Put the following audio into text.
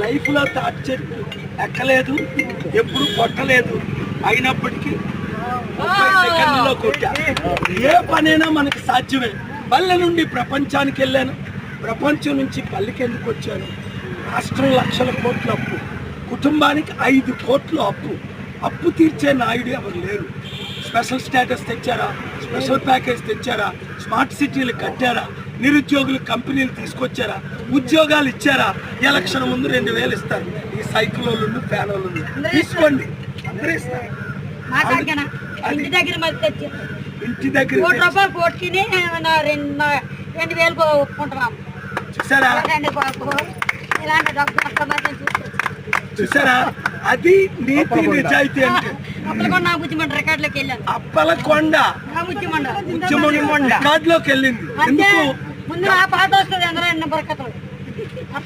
లైఫ్లో తాటి చెట్టు ఎక్కలేదు, ఎప్పుడు కొట్టలేదు, అయినప్పటికీ 30 సెకండ్లలో కొట్టా. ఏ పనైనా మనకి సాధ్యమే. పల్లె నుండి ప్రపంచానికి వెళ్ళాను, ప్రపంచం నుంచి పల్లెకి ఎందుకు వచ్చాను? రాష్ట్రం లక్షల కోట్ల అప్పు, కుటుంబానికి 5 కోట్లు అప్పు తీర్చే నాయుడు ఎవరు లేరు. స్పెషల్ స్టేటస్ తెచ్చారా, స్పెషల్ ప్యాకేజ్ తెచ్చారా, స్మార్ట్ సిటీలు కట్టారా, నిరుద్యోగులు కంపెనీలు తీసుకొచ్చారా, ఉద్యోగాలు ఇచ్చారా? ఎలక్షన్ ముందు 2000 ఇస్తారు. ఈ సైకిల్ వాళ్ళు, ఫ్యాన్ వాళ్ళు తీసుకోండి, అందరూ ఇస్తారు. ఇంటి దగ్గర చూసారా? చూసారా? అది నీతి నిజాయితీ అంటే. అప్పలకొండ రికార్డులోకి వెళ్ళింది. ఎందుకు?